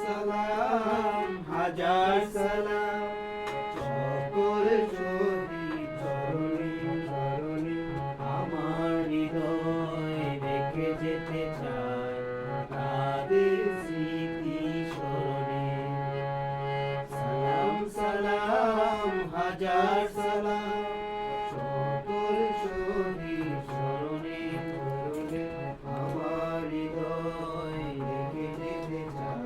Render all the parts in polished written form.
সালাম হাজার সালাম সকল শহীদ চরণে আমার হৃদয় রেখে যেতে চাই তাদের স্মৃতি স্মরণে। সালাম সালাম হাজার সালাম সকল শহীদ স্মরণে আমার হৃদয় রেখে যেতে চাই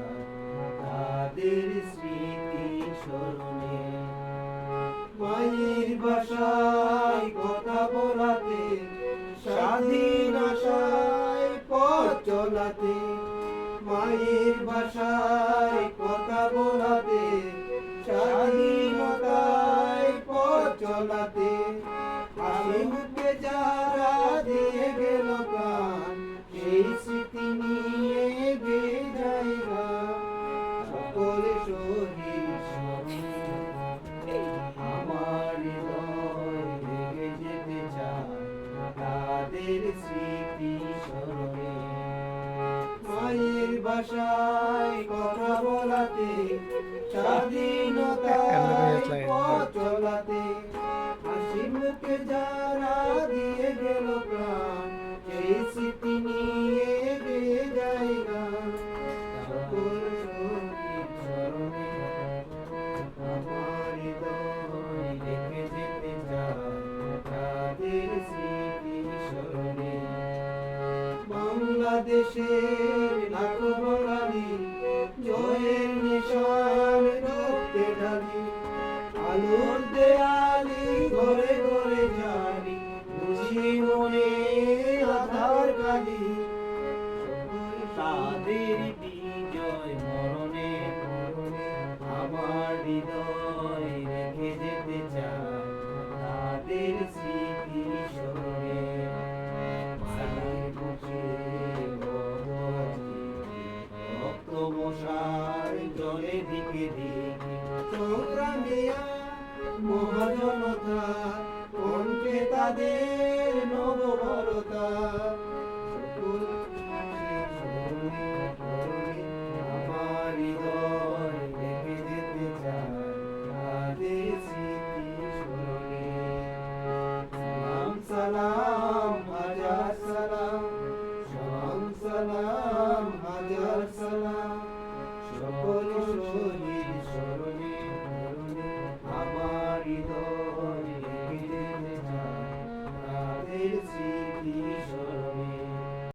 তাদের স্মৃতি স্মরণে। মায়ের ভাষায় কথা বলাতে স্বাধীন আশায় পথ চলাতে, মায়ের ভাষায় কথা বলাতে স্বাধীনতায় পথ চলাতে, হাসি মুখে যারা দিয়ে গেল প্রাণ সেই স্মৃতি নিয়ে গেয়ে যায় গান। সকল শহীদ স্মরণে আমার হৃদয় রেখে যেতে চাই তাদের স্মৃতি স্মরণে। মায়ের ভাষায় কথা বলাতে স্বাধীনতায় পথ চলাতে, হাসি মুখে যারা দিয়ে গেল প্রাণ সেই স্মৃতি নিয়ে গেয়ে যায় গান। সকল শহীদ স্মরণে আমার হৃদয় রেখে যেতে চাই তাদের স্মৃতি স্মরণে। বাংলাদেশের লাখো বাঙালি জয়ের নিশান রক্তে ঢালি, আলোর দেয়ালি ঘরে ঘরে জানি বুঝি মনে আধার কালি। তাদের বিজয় মরণে আমার হৃদয় রেখে যেতে চাই তাদের স্মৃতি স্মরণে। মায়ের বুকে রক্ত মশার জলে দিকে দিকে সংগ্রামিয়া মহাজনতা কণ্ঠে তাদের নববরতা। আমার হৃদয় রেখে যেতে চাই তাদের স্মৃতি স্মরণে। সালাম সালাম হাজার সালাম সালাম সালাম